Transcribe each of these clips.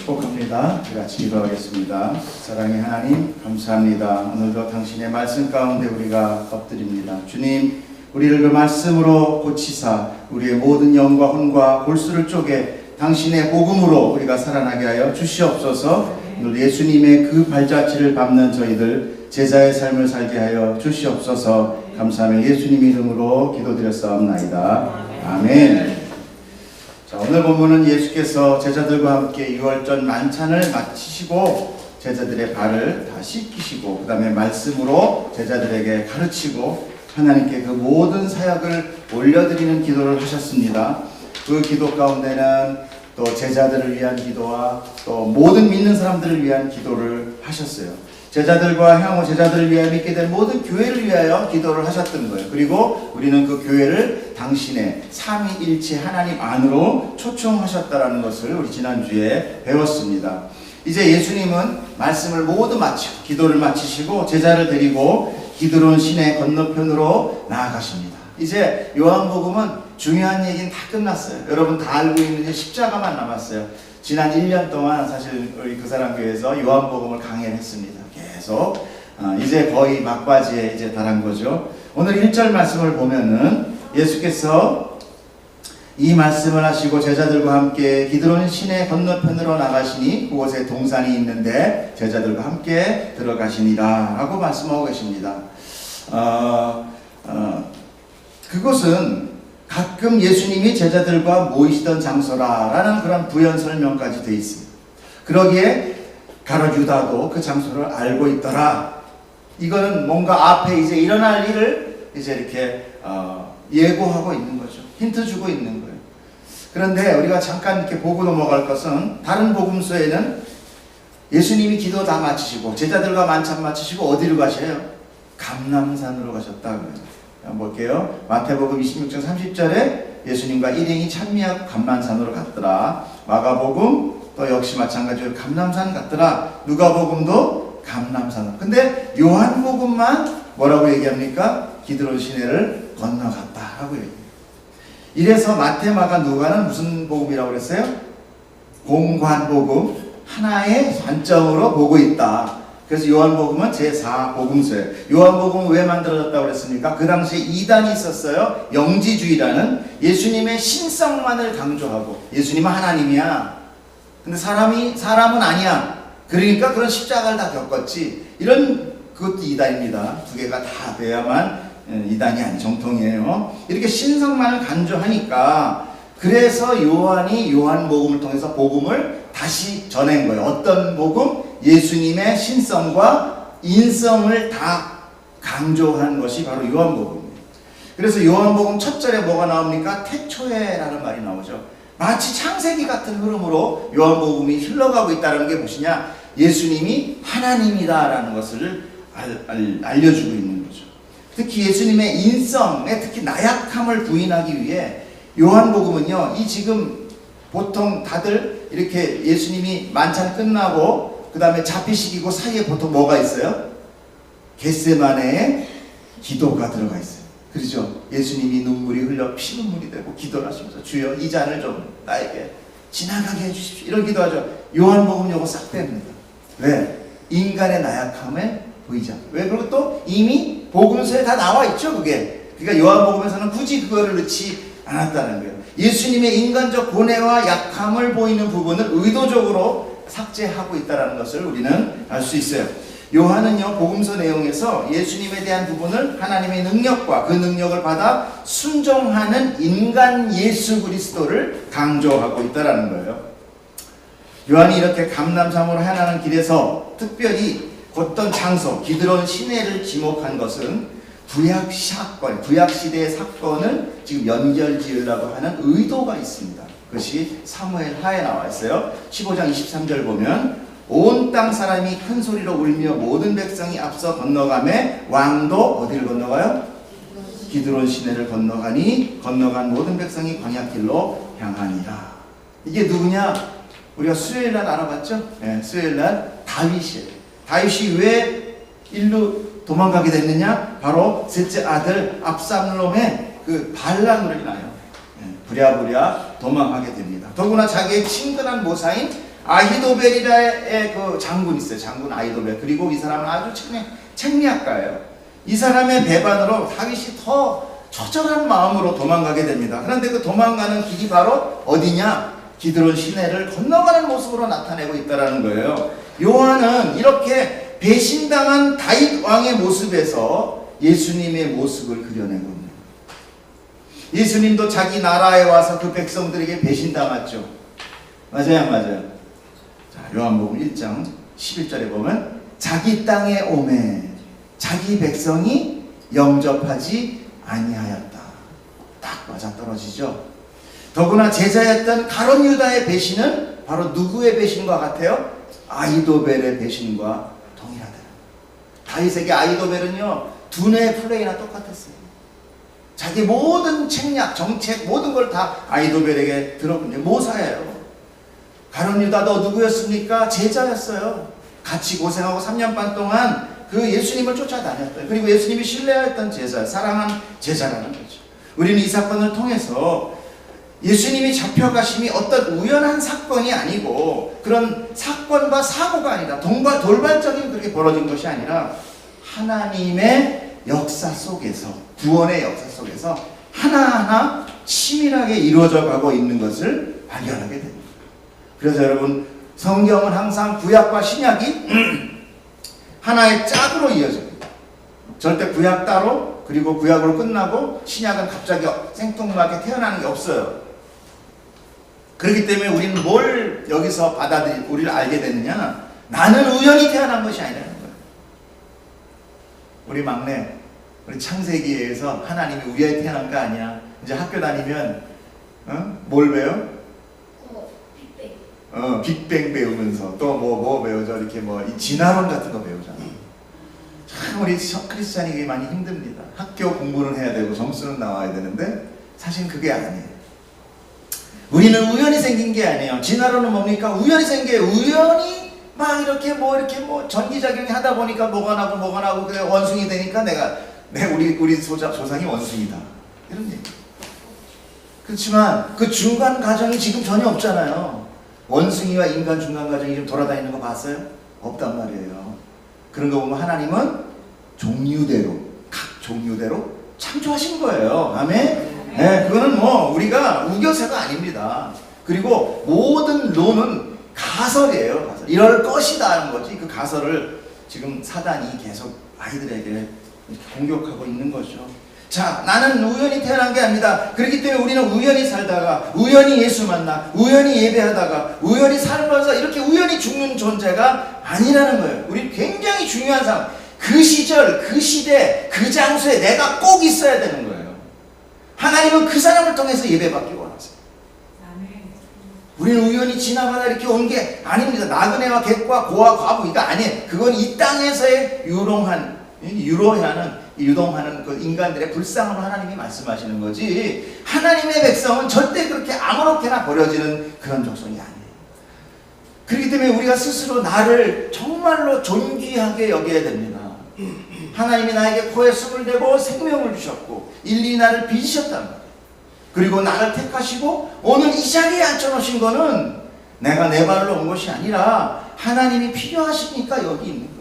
축복합니다. 같이 기도하겠습니다. 사랑의 하나님 감사합니다. 오늘도 당신의 말씀 가운데 우리가 엎드립니다. 주님, 우리를 그 말씀으로 고치사 우리의 모든 영과 혼과 골수를 쪼개 당신의 복음으로 우리가 살아나게 하여 주시옵소서. 오늘 예수님의 그 발자취를 밟는 저희들 제자의 삶을 살게 하여 주시옵소서. 감사하며 예수님 이름으로 기도드렸사옵나이다. 아멘. 자, 오늘 본문은 예수께서 제자들과 함께 유월절 만찬을 마치시고 제자들의 발을 다 씻기시고 그 다음에 말씀으로 제자들에게 가르치고 하나님께 그 모든 사역을 올려드리는 기도를 하셨습니다. 그 기도 가운데는 또 제자들을 위한 기도와 또 모든 믿는 사람들을 위한 기도를 하셨어요. 제자들과 향후 제자들을 위하여 믿게 된 모든 교회를 위하여 기도를 하셨던 거예요. 그리고 우리는 그 교회를 당신의 삼위일체 하나님 안으로 초청하셨다는 것을 우리 지난주에 배웠습니다. 이제 예수님은 말씀을 모두 마치고 기도를 마치시고 제자를 데리고 기드론 시내 건너편으로 나아가십니다. 이제 요한복음은 중요한 얘기는 다 끝났어요. 여러분 다 알고 있는 십자가만 남았어요. 지난 1년 동안 사실 우리 그 사람 교회에서 요한복음을 강의를 했습니다. 계속 이제 거의 막바지에 이제 달한 거죠. 오늘 1절 말씀을 보면은 예수께서 이 말씀을 하시고 제자들과 함께 기드론 시내 건너편으로 나가시니 그곳에 동산이 있는데 제자들과 함께 들어가시니라 라고 말씀하고 계십니다. 그곳은 가끔 예수님이 제자들과 모이시던 장소라라는 그런 부연 설명까지 되어 있습니다. 그러기에 가룟 유다도 그 장소를 알고 있더라. 이거는 뭔가 앞에 이제 일어날 일을 이제 이렇게 예고하고 있는 거죠. 힌트 주고 있는 거예요. 그런데 우리가 잠깐 이렇게 보고 넘어갈 것은 다른 복음서에는 예수님이 기도 다 마치시고 제자들과 만찬 마치시고 어디로 가셔요? 감람산으로 가셨다고요. 한번 볼게요. 마태복음 26장 30절에 예수님과 일행이 찬미하고 감람산으로 갔더라. 마가복음 또 역시 마찬가지로 감람산 갔더라. 누가복음도 감람산. 근데 요한복음만 뭐라고 얘기합니까? 기드론 시내를 건너갔다 하고 얘기해요. 이래서 마태, 마가, 누가는 무슨 복음이라고 그랬어요? 공관복음, 하나의 관점으로 보고 있다. 그래서 요한복음은 제4복음서예요. 요한복음은 왜 만들어졌다고 그랬습니까? 그 당시에 이단이 있었어요. 영지주의라는 예수님의 신성만을 강조하고 예수님은 하나님이야. 근데 사람은 아니야. 그러니까 그런 십자가를 다 겪었지. 이런 그것도 이단입니다. 두 개가 다 돼야만 이단이 아닌 정통이에요. 이렇게 신성만을 강조하니까 그래서 요한이 요한복음을 통해서 복음을 다시 전한 거예요. 어떤 복음? 예수님의 신성과 인성을 다 강조한 것이 바로 요한복음입니다. 그래서 요한복음 첫 절에 뭐가 나옵니까? 태초에라는 말이 나오죠. 마치 창세기 같은 흐름으로 요한복음이 흘러가고 있다는 게 무엇이냐? 예수님이 하나님이다라는 것을 알려주고 있는 거죠. 특히 예수님의 인성에 특히 나약함을 부인하기 위해 요한복음은요, 이 지금 보통 다들 이렇게 예수님이 만찬 끝나고 그 다음에 잡히시기고 사이에 보통 뭐가 있어요? 겟세마네에 기도가 들어가 있어요. 그렇죠? 예수님이 눈물이 흘러 피눈물이 되고 기도를 하시면서 주여 이 잔을 좀 나에게 지나가게 해주십시오. 이런 기도하죠. 요한복음 요거 싹 뺍니다. 왜? 인간의 나약함에 보이지 않아요. 왜? 그리고 또 이미 복음서에 다 나와 있죠, 그게. 그러니까 요한복음에서는 굳이 그거를 넣지 않았다는 거예요. 예수님의 인간적 고뇌와 약함을 보이는 부분을 의도적으로 삭제하고 있다는 것을 우리는 알 수 있어요. 요한은요, 복음서 내용에서 예수님에 대한 부분을 하나님의 능력과 그 능력을 받아 순종하는 인간 예수 그리스도를 강조하고 있다는 거예요. 요한이 이렇게 감람산으로 향하는 길에서 특별히 어떤 장소, 기드론 시내를 지목한 것은 구약 사건, 구약 시대의 사건을 지금 연결 지으려고 하는 의도가 있습니다. 그것이 사무엘 하에 나와 있어요. 15장 23절 보면 온 땅 사람이 큰 소리로 울며 모든 백성이 앞서 건너가매 왕도 어디를 건너가요? 기드론 시내를 건너가니 건너간 모든 백성이 광야길로 향하니라. 이게 누구냐? 우리가 수요일날 알아봤죠? 네, 수요일날 다윗이에요. 다윗이 왜 일로 도망가게 됐느냐? 바로 셋째 아들 압살롬의 그 반란으로 인하여 부랴부랴 도망하게 됩니다. 더구나 자기의 친근한 모사인 아히도벨이라의 그 장군 있어요. 장군 아히도벨. 그리고 이 사람은 아주 책략가예요. 이 사람의 배반으로 다윗이 더 처절한 마음으로 도망가게 됩니다. 그런데 그 도망가는 길이 바로 어디냐? 기드론 시내를 건너가는 모습으로 나타내고 있다는 거예요. 요한은 이렇게 배신당한 다윗 왕의 모습에서 예수님의 모습을 그려내고 있는 거예요. 예수님도 자기 나라에 와서 그 백성들에게 배신당했죠. 맞아요, 안 맞아요? 자, 요한복음 1장 11절에 보면 자기 땅에 오매 자기 백성이 영접하지 아니하였다. 딱 맞아떨어지죠. 더구나 제자였던 가룟 유다의 배신은 바로 누구의 배신과 같아요? 아히도벨의 배신과 동일하다. 다윗에게 아히도벨은요 두뇌의 플레이나 똑같았어요. 자기 모든 책략, 정책 모든 걸 다 아히도벨에게 들었거든요. 모사예요. 가룟 유다도 누구였습니까? 제자였어요. 같이 고생하고 3년 반 동안 그 예수님을 쫓아다녔어요. 그리고 예수님이 신뢰했던 제자, 사랑한 제자라는 거죠. 우리는 이 사건을 통해서 예수님이 잡혀가심이 어떤 우연한 사건이 아니고 그런 사건과 사고가 아니라 돌발적인 그렇게 벌어진 것이 아니라 하나님의 역사 속에서, 구원의 역사 속에서 하나하나 치밀하게 이루어져 가고 있는 것을 발견하게 됩니다. 그래서 여러분, 성경은 항상 구약과 신약이 하나의 짝으로 이어집니다. 절대 구약 따로, 그리고 구약으로 끝나고 신약은 갑자기 생뚱맞게 태어나는 게 없어요. 그렇기 때문에 우리는 뭘 여기서 우리를 알게 되느냐? 나는 우연히 태어난 것이 아니라는 거예요. 우리 막내, 우리 창세기에서 하나님이 우연히 태어난 거 아니야. 이제 학교 다니면 뭘 배워? 빅뱅. 빅뱅 배우면서 또 뭐 배우죠? 이렇게 이 진화론 같은 거 배우잖아. 참 우리 크리스찬이 많이 힘듭니다. 학교 공부는 해야 되고 점수는 나와야 되는데 사실 그게 아니에요. 우리는 우연히 생긴 게 아니에요. 진화론은 뭡니까? 우연히 생긴 게 우연히 막 이렇게 전기작용이 하다 보니까 뭐가 나고 그래 원숭이 되니까 우리 조상이 원숭이다. 이런 얘기. 그렇지만 그 중간 과정이 지금 전혀 없잖아요. 원숭이와 인간 중간 과정이 좀 돌아다니는 거 봤어요? 없단 말이에요. 그런 거 보면 하나님은 각 종류대로 창조하신 거예요. 아멘? 네, 그거는 우리가 우겨서가 아닙니다. 그리고 모든 론은 가설이에요. 가설. 이럴 것이다 하는 거지. 그 가설을 지금 사단이 계속 아이들에게 이렇게 공격하고 있는 거죠. 자, 나는 우연히 태어난 게 아닙니다. 그렇기 때문에 우리는 우연히 살다가, 우연히 예수 만나, 우연히 예배하다가, 우연히 살면서 이렇게 우연히 죽는 존재가 아니라는 거예요. 우리 굉장히 중요한 사람. 그 시절, 그 시대, 그 장소에 내가 꼭 있어야 되는 거예요. 하나님은 그 사람을 통해서 예배받기 원하세요. 우리는 우연히 지나가다 이렇게 온 게 아닙니다. 나그네와 객과 고와 과부 이거 아니에요. 그건 이 땅에서의 유동하는 그 인간들의 불쌍함을 하나님이 말씀하시는 거지, 하나님의 백성은 절대 그렇게 아무렇게나 버려지는 그런 족속이 아니에요. 그렇기 때문에 우리가 스스로 나를 정말로 존귀하게 여겨야 됩니다. 하나님이 나에게 코에 숨을 대고 생명을 주셨고 일일이 나를 빚으셨단 말이에요. 그리고 나를 택하시고 오늘 이 자리에 앉혀놓으신 거는 내가 내 발로 온 것이 아니라 하나님이 필요하시니까 여기 있는 거예요.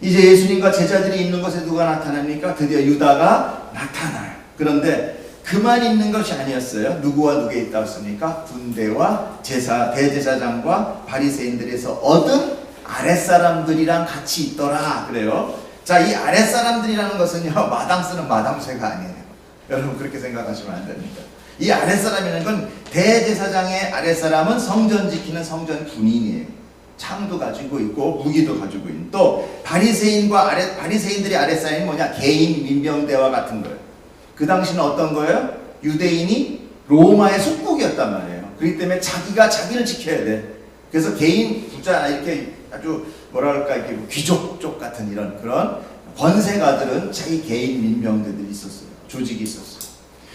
이제 예수님과 제자들이 있는 곳에 누가 나타납니까? 드디어 유다가 나타나요. 그런데 그만 있는 것이 아니었어요. 누구와 누구에 있다 했습니까? 군대와 대제사장과 바리새인들에서 얻은 아랫사람들이랑 같이 있더라 그래요. 자, 이 아랫사람들이라는 것은요, 마당 쓰는 마당쇠가 아니에요. 여러분 그렇게 생각하시면 안 됩니다. 이 아랫사람이라는 건 대제사장의 아랫사람은 성전 지키는 성전 군인이에요. 창도 가지고 있고 무기도 가지고 있는, 또 바리새인들의 아랫사람이 뭐냐? 개인 민병대와 같은 거예요. 그 당시는 어떤 거예요? 유대인이 로마의 속국이었단 말이에요. 그렇기 때문에 자기가 자기를 지켜야 돼. 그래서 개인 부자 이렇게 아주 이렇게 귀족 쪽 같은 그런 권세가들은 자기 개인 민병대들이 있었어요. 조직이 있었어요.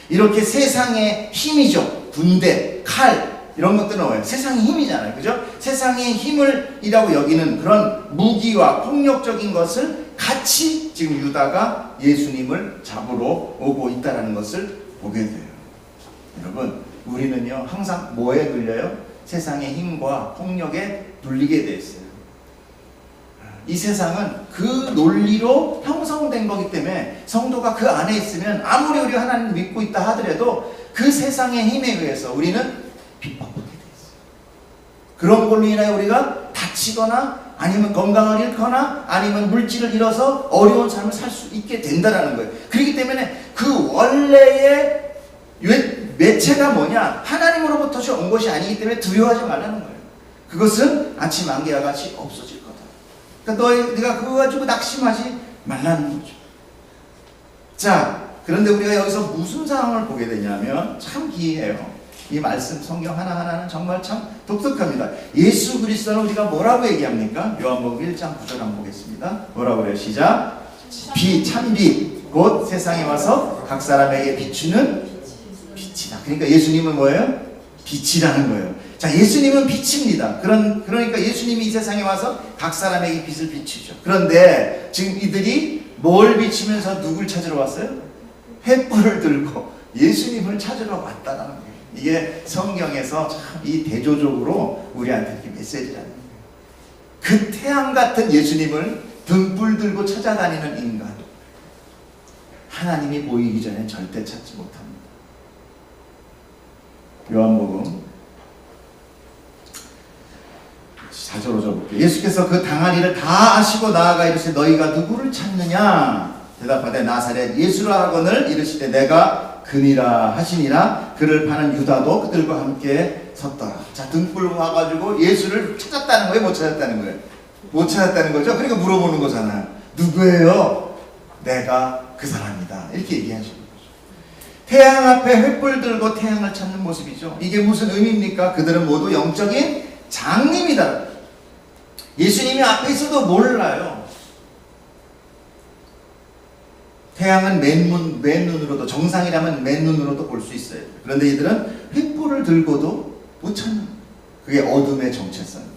이렇게 세상의 힘이죠. 군대, 칼 이런 것들은 뭐예요? 세상의 힘이잖아요. 그죠? 세상의 힘을이라고 여기는 그런 무기와 폭력적인 것을 같이 지금 유다가 예수님을 잡으러 오고 있다는 것을 보게 돼요. 여러분, 우리는요 항상 뭐에 눌려요? 세상의 힘과 폭력에 눌리게 돼 있어요. 이 세상은 그 논리로 형성된 거기 때문에 성도가 그 안에 있으면 아무리 우리가 하나님을 믿고 있다 하더라도 그 세상의 힘에 의해서 우리는 핍박받게 돼 있어요. 그런 걸로 인하여 우리가 다치거나 아니면 건강을 잃거나 아니면 물질을 잃어서 어려운 삶을 살 수 있게 된다는 거예요. 그렇기 때문에 그 원래의 매체가 뭐냐? 하나님으로부터 온 것이 아니기 때문에 두려워하지 말라는 거예요. 그것은 아침 안개와 같이 없어질 거다. 그러니까 네가 그거 가지고 낙심하지 말라는 거죠. 자, 그런데 우리가 여기서 무슨 상황을 보게 되냐면 참 기이해요. 이 말씀 성경 하나하나는 정말 참 독특합니다. 예수 그리스도는 우리가 뭐라고 얘기합니까? 요한복음 1장 9절 한번 보겠습니다. 뭐라고 그래요? 시작. 참빛 곧 세상에 와서 각 사람에게 비추는 빛이다. 그러니까 예수님은 뭐예요? 빛이라는 거예요. 자, 예수님은 빛입니다. 그러니까 예수님이 이 세상에 와서 각 사람에게 빛을 비추죠. 그런데 지금 이들이 뭘 비추면서 누굴 찾으러 왔어요? 횃불을 들고 예수님을 찾으러 왔다는 거예요. 이게 성경에서 참 이 대조적으로 우리한테 이렇게 메시지라는 거예요. 그 태양 같은 예수님을 등불 들고 찾아다니는 인간, 하나님이 보이기 전에 절대 찾지 못합니다. 요한복음 4절 5절 볼게요. 예수께서 그 당한 일을 다 아시고 나아가 이르시되 너희가 누구를 찾느냐? 대답하되 나사렛 예수라 하거늘 이르시되 내가 그니라 하시니라. 그를 파는 유다도 그들과 함께 섰더라. 자, 등불 와가지고 예수를 찾았다는 거예요? 못 찾았다는 거예요? 못 찾았다는 거죠? 그러니까 물어보는 거잖아요. 누구예요? 내가 그 사람이다. 이렇게 얘기하시는 거죠. 태양 앞에 횃불 들고 태양을 찾는 모습이죠. 이게 무슨 의미입니까? 그들은 모두 영적인 장님이다. 예수님이 앞에 있어도 몰라요. 태양은 맨눈으로도, 정상이라면 맨눈으로도 볼 수 있어요. 그런데 이들은 횃불을 들고도 못 찾는, 그게 어둠의 정체성입니다.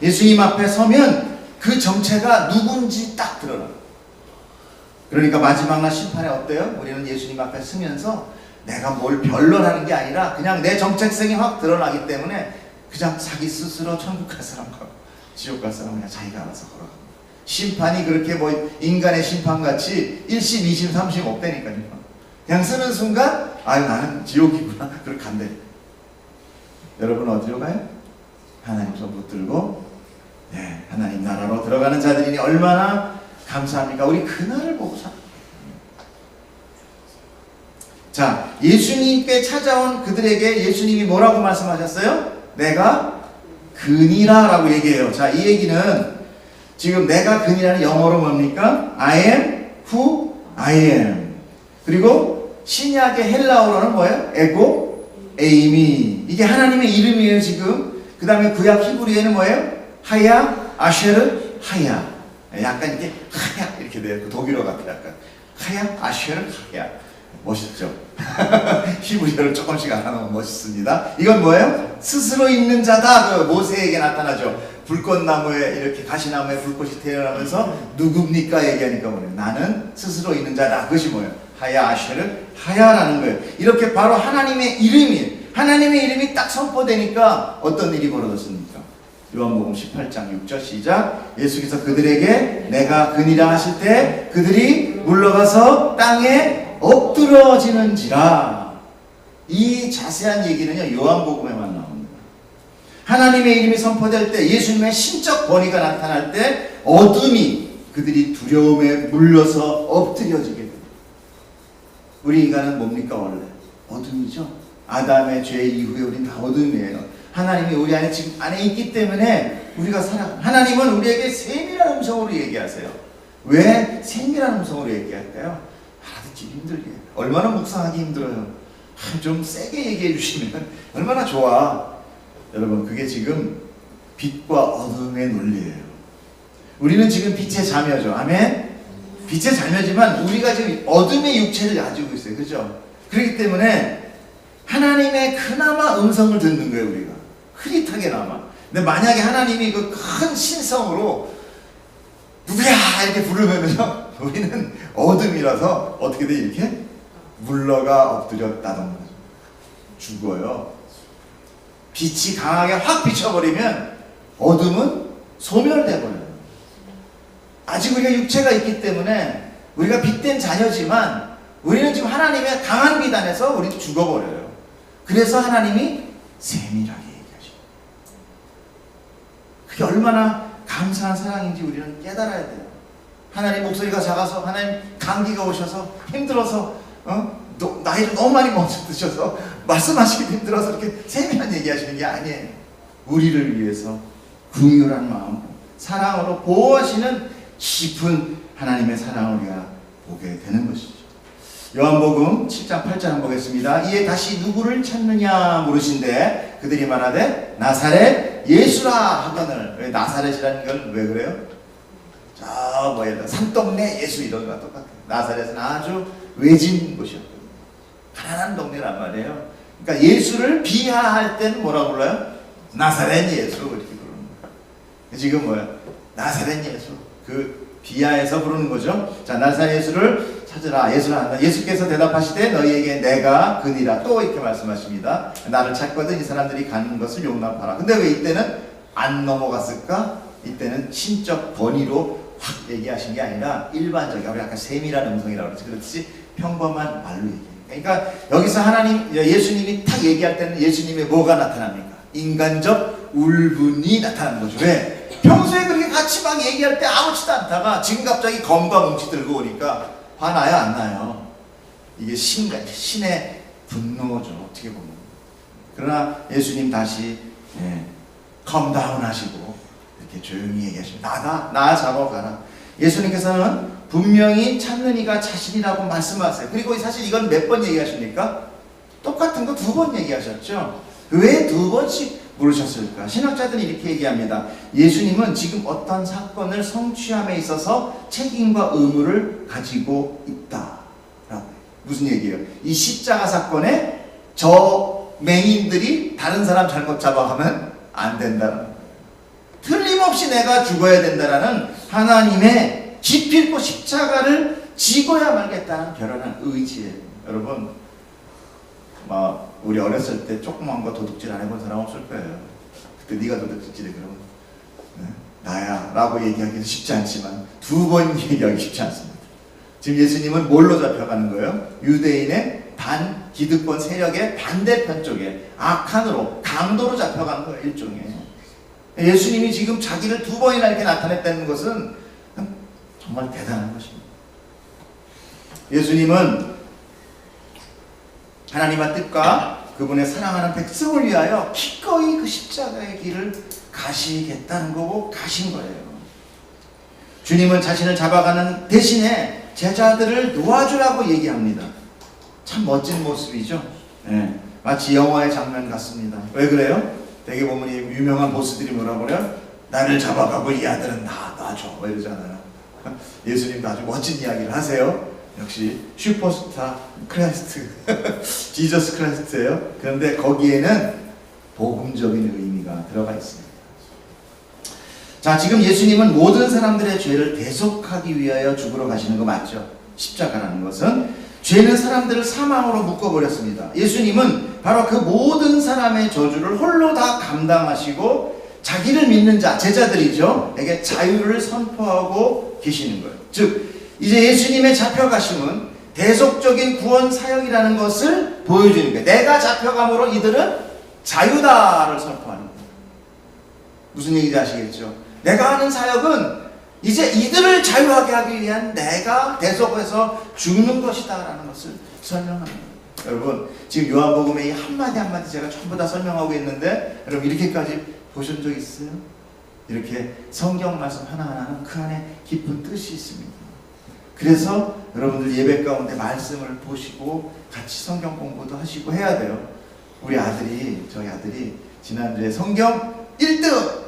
예수님 앞에 서면 그 정체가 누군지 딱 드러나요. 그러니까 마지막 날 심판에 어때요? 우리는 예수님 앞에 서면서 내가 뭘 변론하는 게 아니라 그냥 내 정체성이 확 드러나기 때문에 그냥 자기 스스로 천국 갈 사람 가고 지옥 갈 사람 그냥 자기가 알아서 걸어가고, 심판이 그렇게 뭐 인간의 심판같이 1심, 2심, 3심 없다니까요. 그냥 쓰는 순간 아유 나는 지옥이구나 그렇게 간대. 여러분 어디로 가요? 하나님 손 붙들고 하나님 나라로 들어가는 자들이니 얼마나 감사합니까? 우리 그날을 보고 삽니다. 자, 예수님께 찾아온 그들에게 예수님이 뭐라고 말씀하셨어요? 내가 그니라 라고 얘기해요. 자, 이 얘기는 지금 내가 그니라는 영어로 뭡니까? I am who I am. 그리고 신약의 헬라어로는 뭐예요? 에고 에이미. 이게 하나님의 이름이에요 지금. 그 다음에 구약 히브리어는 뭐예요? 하야, 아쉐르, 하야. 약간 이렇게 하야 이렇게 돼요. 그 독일어 같아 약간. 하야, 아쉐르, 하야. 멋있죠? 히브리어를 조금씩 알아놓으면 멋있습니다. 이건 뭐예요? 스스로 있는 자다. 그 모세에게 나타나죠. 불꽃나무에 이렇게 가시나무에 불꽃이 태어나면서 누굽니까 얘기하니까 뭐예요? 나는 스스로 있는 자다. 그것이 뭐예요? 하야 아쉐르 하야라는 거예요. 이렇게 바로 하나님의 이름이 딱 선포되니까 어떤 일이 벌어졌습니까? 요한복음 18장 6절 시작. 예수께서 그들에게 내가 그니라 하실 때 그들이 물러가서 땅에 엎드러지는지라. 이 자세한 얘기는요 요한복음에만 나옵니다. 하나님의 이름이 선포될 때, 예수님의 신적 권위가 나타날 때 어둠이 그들이 두려움에 물려서 엎드려지게 됩니다. 우리 인간은 뭡니까 원래? 어둠이죠. 아담의 죄 이후에 우리는 다 어둠이에요. 하나님이 우리 안에 지금 안에 있기 때문에 우리가 살아. 하나님은 우리에게 세밀한 음성으로 얘기하세요. 왜 세밀한 음성으로 얘기할까요? 알아듣기 힘들게. 얼마나 묵상하기 힘들어요. 좀 세게 얘기해 주시면 얼마나 좋아. 여러분 그게 지금 빛과 어둠의 논리예요. 우리는 지금 빛의 자녀죠. 아멘. 빛의 자녀지만 우리가 지금 어둠의 육체를 가지고 있어요. 그렇죠? 그렇기 때문에 하나님의 그나마 음성을 듣는 거예요. 우리가 흐릿하게나마. 근데 만약에 하나님이 그 큰 신성으로 누구야 이렇게 부르면요 우리는 어둠이라서 어떻게 돼? 이렇게 물러가 엎드렸다던가 죽어요. 빛이 강하게 확 비춰버리면 어둠은 소멸돼 버려요. 아직 우리가 육체가 있기 때문에 우리가 빛된 자녀지만 우리는 지금 하나님의 강한 빛 안에서 우리는 죽어버려요. 그래서 하나님이 세밀하게 얘기하십니다. 그게 얼마나 감사한 사랑인지 우리는 깨달아야 돼요. 하나님 목소리가 작아서, 하나님 감기가 오셔서 힘들어서, 나이를 너무 많이 드셔서 말씀하시기 힘들어서 이렇게 세밀한 얘기하시는 게 아니에요. 우리를 위해서 긍휼한 마음, 사랑으로 보호하시는 깊은 하나님의 사랑을 우리가 보게 되는 것이죠. 요한복음 7장 8절 한번 보겠습니다. 이에 다시 누구를 찾느냐 물으신대 그들이 말하되 나사렛 예수라 하거늘. 왜 나사렛이라는 건 왜 그래요? 저 뭐야 산동네 예수 이런 거랑 똑같아요. 나사렛은 아주 외진 곳이었거든요. 가난한 동네란 말이에요. 그러니까 예수를 비하할 때는 뭐라고 불러요? 나사렛 예수 이렇게 부르는 거예요. 지금 뭐야? 나사렛 예수. 그 비하해서 부르는 거죠. 자, 나사렛 예수를 찾으라. 예수를 한다. 예수께서 대답하시되 너희에게 내가 그니라. 또 이렇게 말씀하십니다. 나를 찾거든 이 사람들이 가는 것을 용납하라. 근데 왜 이때는 안 넘어갔을까? 이때는 신적 권위로 확 얘기하신 게 아니라 일반적인, 우리 아까 세밀한 음성이라고 그랬지. 그렇지 평범한 말로 얘기해요. 그러니까 여기서 하나님, 예수님이 탁 얘기할 때는 예수님의 뭐가 나타납니까? 인간적 울분이 나타나는 거죠. 왜? 평소에 그렇게 같이 막 얘기할 때 아무렇지도 않다가 지금 갑자기 검과 뭉치 들고 오니까 화나요? 안 나요? 이게 신의 분노죠. 어떻게 보면. 그러나 예수님 다시 컴다운 하시고 이렇게 조용히 얘기하십니다. 나 잡아가라. 예수님께서는 분명히 찾는 이가 자신이라고 말씀하세요. 그리고 사실 이건 몇 번 얘기하십니까? 똑같은 거 2번 얘기하셨죠. 왜 2번씩 물으셨을까? 신학자들이 이렇게 얘기합니다. 예수님은 지금 어떤 사건을 성취함에 있어서 책임과 의무를 가지고 있다라고. 무슨 얘기예요? 이 십자가 사건에 저 맹인들이 다른 사람 잘못 잡아가면 안 된다는 거예요. 틀림없이 내가 죽어야 된다라는 하나님의 기필코 십자가를 지고야 말겠다는 결연한 의지예요. 여러분, 우리 어렸을 때 조그만 거 도둑질 안 해본 사람 없을 거예요. 그때 네가 도둑질해 그러면 나야 라고 얘기하기도 쉽지 않지만 2번 얘기하기 쉽지 않습니다. 지금 예수님은 뭘로 잡혀가는 거예요? 유대인의 반기득권 세력의 반대편 쪽에 악한으로, 강도로 잡혀가는 거예요. 일종의. 예수님이 지금 자기를 2번이나 이렇게 나타냈다는 것은 정말 대단한 것입니다. 예수님은 하나님의 뜻과 그분의 사랑하는 백성을 위하여 기꺼이 그 십자가의 길을 가시겠다는 거고 가신 거예요. 주님은 자신을 잡아가는 대신에 제자들을 놓아주라고 얘기합니다. 참 멋진 모습이죠. 마치 영화의 장면 같습니다. 왜 그래요? 되게 보면 유명한 보스들이 뭐라 그래요? 나를 잡아가고 이 아들은 놔줘 이러잖아요. 예수님도 아주 멋진 이야기를 하세요. 역시 슈퍼스타 크라이스트 지저스 크라이스트예요. 그런데 거기에는 복음적인 의미가 들어가 있습니다. 자, 지금 예수님은 모든 사람들의 죄를 대속하기 위하여 죽으러 가시는 거 맞죠? 십자가라는 것은 죄는 사람들을 사망으로 묶어버렸습니다. 예수님은 바로 그 모든 사람의 저주를 홀로 다 감당하시고 자기를 믿는 자, 제자들이죠, 에게 자유를 선포하고 계시는 거예요. 즉 이제 예수님의 잡혀가심은 대속적인 구원 사역이라는 것을 보여주는 거예요. 내가 잡혀감으로 이들은 자유다를 선포하는 거예요. 무슨 얘기인지 아시겠죠? 내가 하는 사역은 이제 이들을 자유하게 하기 위한 내가 대속해서 죽는 것이다 라는 것을 설명하는 거예요. 여러분, 지금 요한복음의 이 한마디 한마디 제가 전부 다 설명하고 있는데 여러분 이렇게까지 보신 적 있어요? 이렇게 성경 말씀 하나하나는 그 안에 깊은 뜻이 있습니다. 그래서 여러분들 예배 가운데 말씀을 보시고 같이 성경 공부도 하시고 해야 돼요. 우리 아들이, 저희 아들이 지난주에 성경 1등!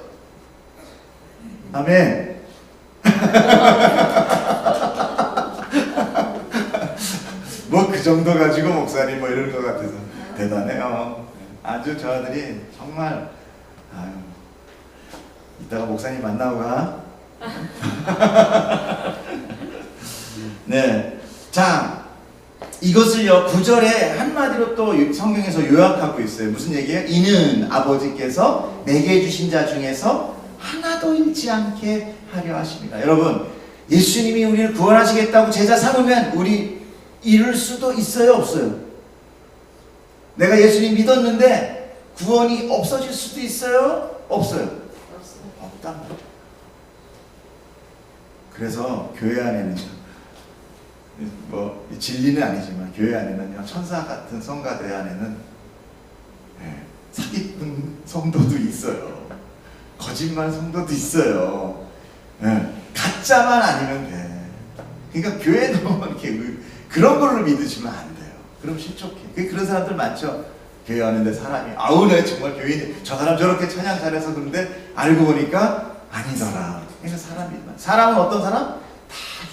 아멘! 뭐 그 정도 가지고 목사님 뭐 이런 것 같아서 대단해요. 아주 저 아들이 정말 이따가 목사님 만나고 가. 네, 자 이것을요 9절에 한마디로 또 성경에서 요약하고 있어요. 무슨 얘기예요? 이는 아버지께서 내게 주신 자 중에서 하나도 잃지 않게 하려 하십니다. 여러분, 예수님이 우리를 구원하시겠다고 제자 삼으면 우리 잃을 수도 있어요, 없어요? 내가 예수님 믿었는데 구원이 없어질 수도 있어요, 없어요? 없단 말이에요. 그래서 교회 안에는요, 뭐 진리는 아니지만 교회 안에는요, 천사 같은 성가대 안에는 사기꾼 성도도 있어요. 거짓말 성도도 있어요. 가짜만 아니면 돼. 그러니까 교회도 이렇게 그런 걸로 믿으시면 안 돼요. 그럼 실족해. 그런 사람들 많죠. 교회 왔는데 사람이 네 정말 교인이 저 사람 저렇게 찬양 잘해서 그런데 알고 보니까 아니더라. 그러니까 사람은 어떤 사람? 다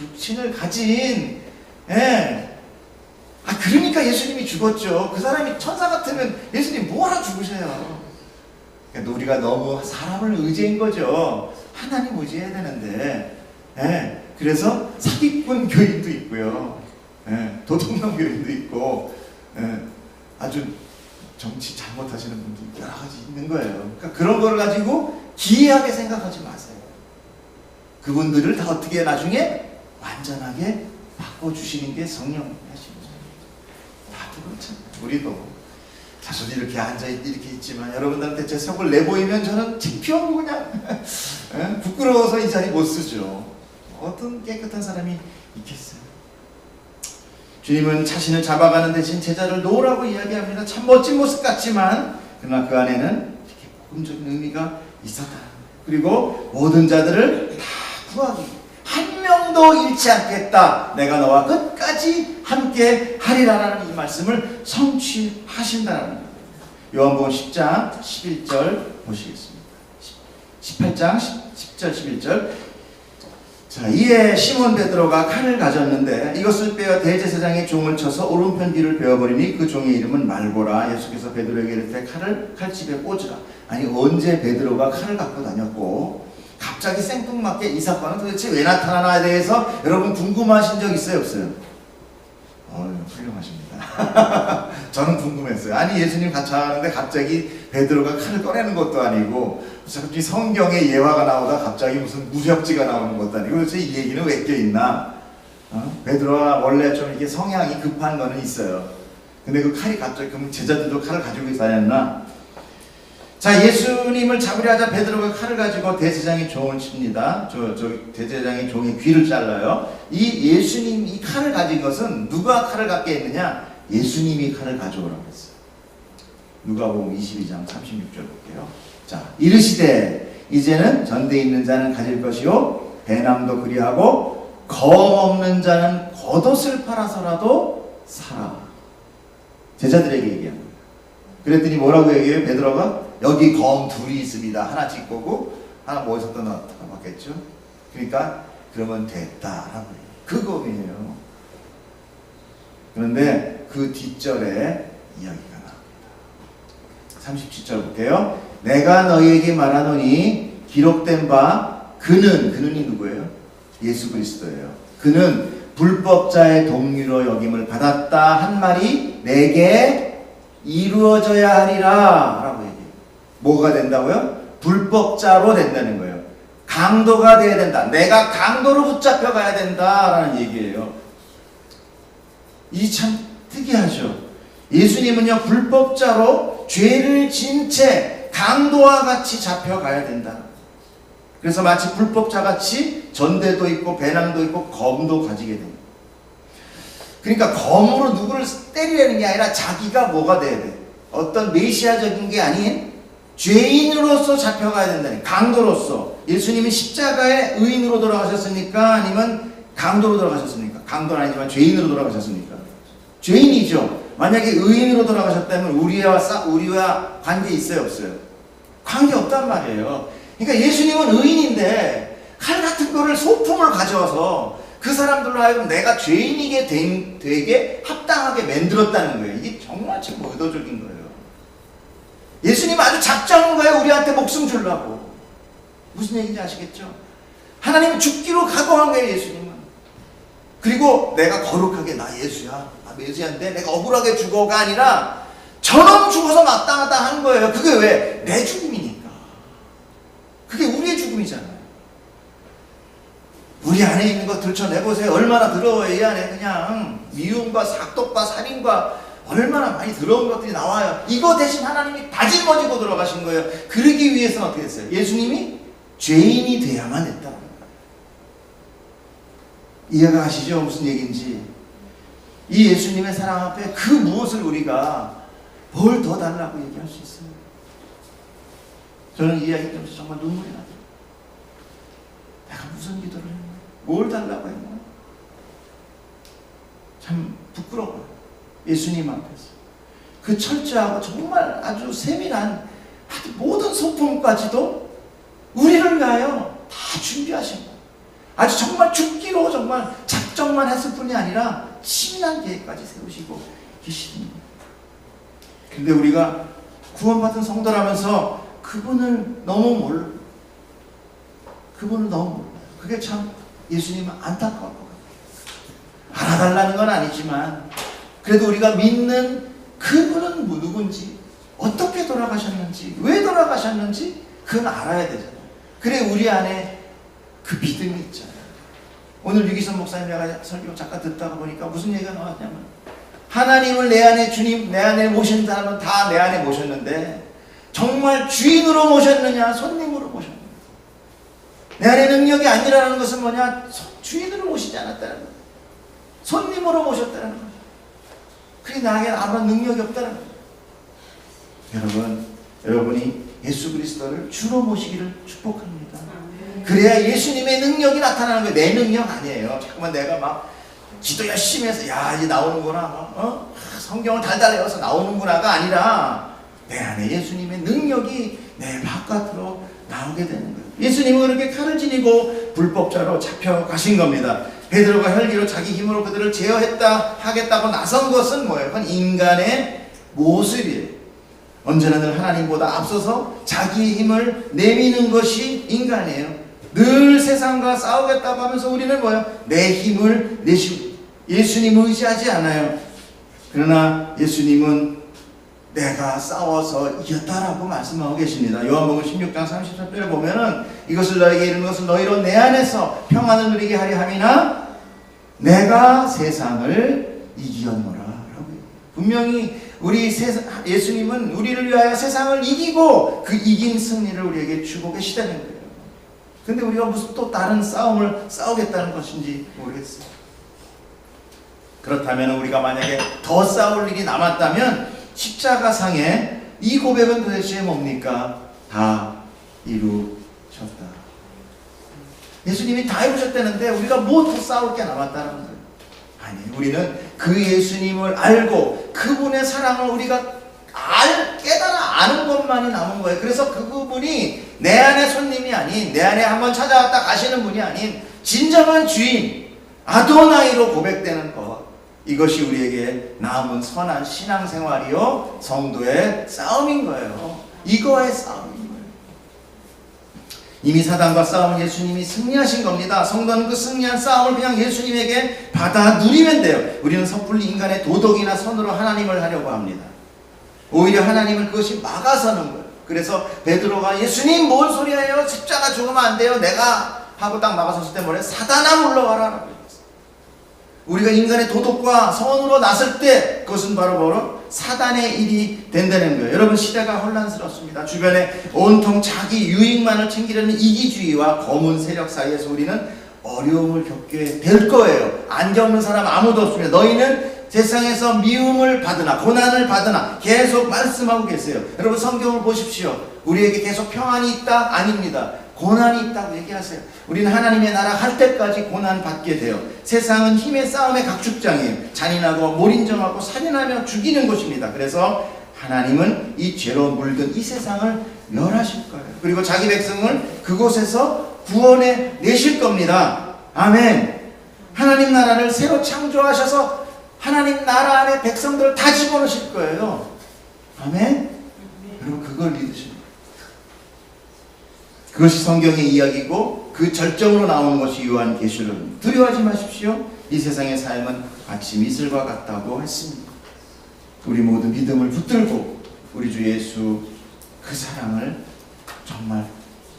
육신을 가진 그러니까 예수님이 죽었죠. 그 사람이 천사 같으면 예수님 뭐하러 죽으셔요? 그러니까 우리가 너무 사람을 의지한 거죠. 하나님 의지해야 되는데. 그래서 사기꾼 교인도 있고요. 도둑놈 교인도 있고, 아주 정치 잘못하시는 분도 여러 가지 있는 거예요. 그러니까 그런 거를 가지고 기이하게 생각하지 마세요. 그분들을 다 어떻게 나중에 완전하게 바꿔주시는 게 성령 하시는 거예요. 다들 그렇잖아요. 우리도 자손이 이렇게 이렇게 있지만 여러분들한테 제 속을 내보이면 저는 창피하고 그냥 부끄러워서 이 자리 못 쓰죠. 어떤 깨끗한 사람이 있겠어요? 주님은 자신을 잡아가는 대신 제자를 놓으라고 이야기합니다. 참 멋진 모습 같지만 그러나 그 안에는 이렇게 복음적인 의미가 있었다. 그리고 모든 자들을 다 구하기, 한 명도 잃지 않겠다. 내가 너와 끝까지 함께 하리라라는 이 말씀을 성취하신다는 거예요. 요한복음 10장 11절 보시겠습니다. 18장 10절 11절. 자, 이에 시몬 베드로가 칼을 가졌는데 이것을 빼어 대제사장의 종을 쳐서 오른편 귀를 베어버리니 그 종의 이름은 말고라. 예수께서 베드로에게 이르되 칼집에 꽂으라. 아니, 언제 베드로가 칼을 갖고 다녔고 갑자기 생뚱맞게 이 사건은 도대체 왜 나타나나에 대해서 여러분 궁금하신 적 있어요, 없어요? 훌륭하십니다. 저는 궁금했어요. 아니, 예수님 같이 하는데 갑자기 베드로가 칼을 꺼내는 것도 아니고 갑자기 성경에 예화가 나오다 갑자기 무슨 무협지가 나오는 것도 아니고 도대체 이 얘기는 왜 껴있나? 베드로가 원래 좀 이렇게 성향이 급한 거는 있어요. 근데 그 칼이 갑자기, 그럼 제자들도 칼을 가지고 다녔나? 자, 예수님을 잡으려 하자 베드로가 칼을 가지고 대제사장의 종을 칩니다. 대제사장의 종의 귀를 잘라요. 이 예수님, 이 칼을 가진 것은 누가 칼을 갖게 했느냐? 예수님이 칼을 가져오라고 했어요. 누가복음 22장 36절 볼게요. 자, 이르시되 이제는 전대에 있는 자는 가질 것이요 배낭도 그리하고 검 없는 자는 겉옷을 팔아서라도 사라. 제자들에게 얘기한 거예요. 그랬더니 뭐라고 얘기해요? 베드로가 여기 검 둘이 있습니다. 하나 지 거고 하나 어디서 떠나봤겠죠. 그러니까 그러면 됐다라고 해요. 그 검이에요. 그런데 그 뒷절에 이야기가 나옵니다. 37절 볼게요. 내가 너희에게 말하노니 기록된 바 그는이 누구예요? 예수 그리스도예요. 그는 불법자의 동류로 여김을 받았다 한 말이 내게 이루어져야 하리라 라고 얘기해요. 뭐가 된다고요? 불법자로 된다는 거예요. 강도가 돼야 된다. 내가 강도로 붙잡혀 가야 된다라는 얘기예요. 이 참 특이하죠. 예수님은요, 불법자로 죄를 진 채 강도와 같이 잡혀가야 된다. 그래서 마치 불법자같이 전대도 있고 배낭도 있고 검도 가지게 됩니다. 그러니까 검으로 누구를 때리려는 게 아니라 자기가 뭐가 돼야 돼? 어떤 메시아적인 게 아닌 죄인으로서 잡혀가야 된다니, 강도로서. 예수님이 십자가에 의인으로 돌아가셨습니까? 아니면 강도로 돌아가셨습니까? 강도는 아니지만 죄인으로 돌아가셨습니까? 죄인이죠. 만약에 의인으로 돌아가셨다면 우리와 관계 있어요, 없어요? 관계 없단 말이에요. 그러니까 예수님은 의인인데 칼 같은 거를 소품을 가져와서 그 사람들로 하여금 내가 죄인이게 되게 합당하게 만들었다는 거예요. 이게 정말 참 의도적인 거예요. 예수님 아주 작정한 거예요. 우리한테 목숨 주려고. 무슨 얘기인지 아시겠죠? 하나님은 죽기로 각오한 거예요, 예수님은. 그리고 내가 거룩하게 나 예수야, 나 메시아인데 내가 억울하게 죽어가 아니라 저놈 죽어서 마땅하다 한 거예요. 그게 왜? 내 죽음이니까. 그게 우리의 죽음이잖아요. 우리 안에 있는 거 들춰내보세요. 얼마나 더러워요. 이 안에 그냥 미움과 삭독과 살인과 얼마나 많이 더러운 것들이 나와요. 이거 대신 하나님이 다 짊어지고 들어가신 거예요. 그러기 위해서는 어떻게 했어요? 예수님이 죄인이 돼야만 했다는 거예요. 이해가 가시죠? 무슨 얘기인지. 이 예수님의 사랑 앞에 그 무엇을 우리가 뭘 더 달라고 얘기할 수 있어요? 저는 이 이야기 때문에 정말 눈물이 나요. 내가 무슨 기도를 했나? 뭘 달라고 했나? 참 부끄러워요. 예수님 앞에서 그 철저하고 정말 아주 세밀한 모든 소품까지도 우리를 위하여 다 준비하신 거예요. 아주 정말 죽기로 정말 작정만 했을 뿐이 아니라 치밀한 계획까지 세우시고 계시는 거예요. 근데 우리가 구원받은 성도라면서 그분을 너무 몰라요. 그게 참 예수님은 안타까울 것 같아요. 알아달라는 건 아니지만 그래도 우리가 믿는 그분은 누군지, 어떻게 돌아가셨는지, 왜 돌아가셨는지 그건 알아야 되잖아요. 그래 우리 안에 그 믿음이 있잖아요. 오늘 유기선 목사님 내가 설교 잠깐 듣다가 보니까 무슨 얘기가 나왔냐면 하나님을 내 안에 주님 내 안에 모신 사람은 다 내 안에 모셨는데 정말 주인으로 모셨느냐 손님으로 모셨느냐. 내 안에 능력이 아니라는 것은 뭐냐? 주인으로 모시지 않았다는 거예요. 손님으로 모셨다는 거예요. 그게 나에게 아무런 능력이 없다는 거예요. 여러분이 예수 그리스도를 주로 모시기를 축복합니다. 그래야 예수님의 능력이 나타나는 거예요. 내 능력 아니에요. 자꾸만 내가 막 기도 열심히 해서 야 이제 나오는구나 성경을 달달 외워서 나오는구나가 아니라 내 안에 예수님의 능력이 내 바깥으로 나오게 되는 거예요. 예수님은 그렇게 칼을 지니고 불법자로 잡혀가신 겁니다. 베드로가 혈기로 자기 힘으로 그들을 하겠다고 나선 것은 뭐예요? 그건 인간의 모습이에요. 언제나 늘 하나님보다 앞서서 자기의 힘을 내미는 것이 인간이에요. 늘 세상과 싸우겠다고 하면서 우리는 뭐예요? 내 힘을 내시고 예수님을 의지하지 않아요. 그러나 예수님은 내가 싸워서 이겼다라고 말씀하고 계십니다. 요한복음 16장 33절에 보면은 이것을 너에게 이르는 것은 너희로 내 안에서 평안을 누리게 하려 함이나 내가 세상을 이기었노라 라고 분명히 예수님은 우리를 위하여 세상을 이기고 그 이긴 승리를 우리에게 주고 계시다는 거예요. 근데 우리가 무슨 또 다른 싸움을 싸우겠다는 것인지 모르겠어요. 그렇다면 우리가 만약에 더 싸울 일이 남았다면 십자가상에 이 고백은 도대체 뭡니까? 다 이루셨다. 예수님이 다 이루셨다는데 우리가 뭐 더 싸울 게 남았다는 거예요. 아니, 우리는 그 예수님을 알고 그분의 사랑을 우리가 깨달아 아는 것만이 남은 거예요. 그래서 그분이 내 안에 손님이 아닌, 내 안에 한번 찾아왔다 가시는 분이 아닌 진정한 주인 아도나이로 고백되는 것, 이것이 우리에게 남은 선한 신앙생활이요 성도의 싸움인 거예요. 이거의 싸움인 거예요. 이미 사단과 싸움은 예수님이 승리하신 겁니다. 성도는 그 승리한 싸움을 그냥 예수님에게 받아 누리면 돼요. 우리는 섣불리 인간의 도덕이나 선으로 하나님을 하려고 합니다. 오히려 하나님을 그것이 막아서는 거예요. 그래서 베드로가 예수님 뭔 소리예요? 십자가 죽으면 안 돼요. 내가 하고 딱 막아섰을 때 뭐래? 사단아 물러가라 라고 했어요. 우리가 인간의 도덕과 선으로 나설 때 그것은 바로 사단의 일이 된다는 거예요. 여러분, 시대가 혼란스럽습니다. 주변에 온통 자기 유익만을 챙기려는 이기주의와 검은 세력 사이에서 우리는 어려움을 겪게 될 거예요. 안 겪는 사람 아무도 없습니다. 너희는 세상에서 미움을 받으나 고난을 받으나 계속 말씀하고 계세요. 여러분, 성경을 보십시오. 우리에게 계속 평안이 있다? 아닙니다. 고난이 있다고 얘기하세요. 우리는 하나님의 나라 할 때까지 고난 받게 돼요. 세상은 힘의 싸움의 각축장이에요. 잔인하고 몰인정하고 살인하며 죽이는 곳입니다. 그래서 하나님은 이 죄로 물든 이 세상을 멸하실 거예요. 그리고 자기 백성을 그곳에서 구원해 내실 겁니다. 아멘. 하나님 나라를 새로 창조하셔서 하나님 나라 안에 백성들을 다 집어넣으실 거예요. 아멘. 여러분, 그걸 믿으십니다. 그것이 성경의 이야기고 그 절정으로 나오는 것이 요한계시록입니다. 두려워하지 마십시오. 이 세상의 삶은 마치 미술과 같다고 했습니다. 우리 모두 믿음을 붙들고 우리 주 예수 그 사랑을 정말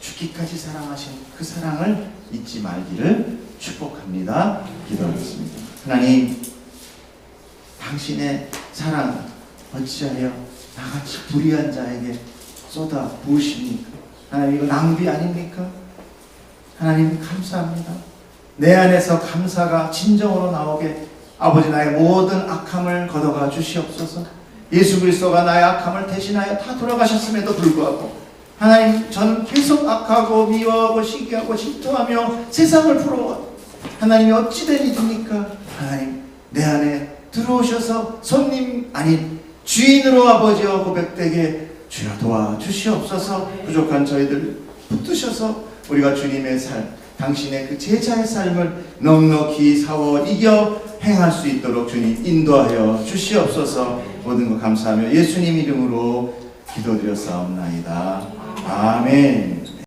죽기까지 사랑하신 그 사랑을 잊지 말기를 축복합니다. 기도하겠습니다. 하나님, 당신의 사랑 어찌하여 나같이 불의한 자에게 쏟아 부으십니까? 하나님, 이거 낭비 아닙니까? 하나님, 감사합니다. 내 안에서 감사가 진정으로 나오게 아버지, 나의 모든 악함을 걷어가 주시옵소서. 예수 그리스도가 나의 악함을 대신하여 다 돌아가셨음에도 불구하고 하나님, 저는 계속 악하고 미워하고 시기하고 질투하며 세상을 부러워. 하나님이 어찌 된 일입니까? 하나님, 내 안에 들어오셔서 손님 아닌 주인으로 아버지와 고백되게 주여 도와주시옵소서. 부족한 저희들 붙드셔서 우리가 주님의 삶, 당신의 그 제자의 삶을 넉넉히 사워 이겨 행할 수 있도록 주님 인도하여 주시옵소서. 모든 것 감사하며 예수님 이름으로 기도드렸사옵나이다. 아멘.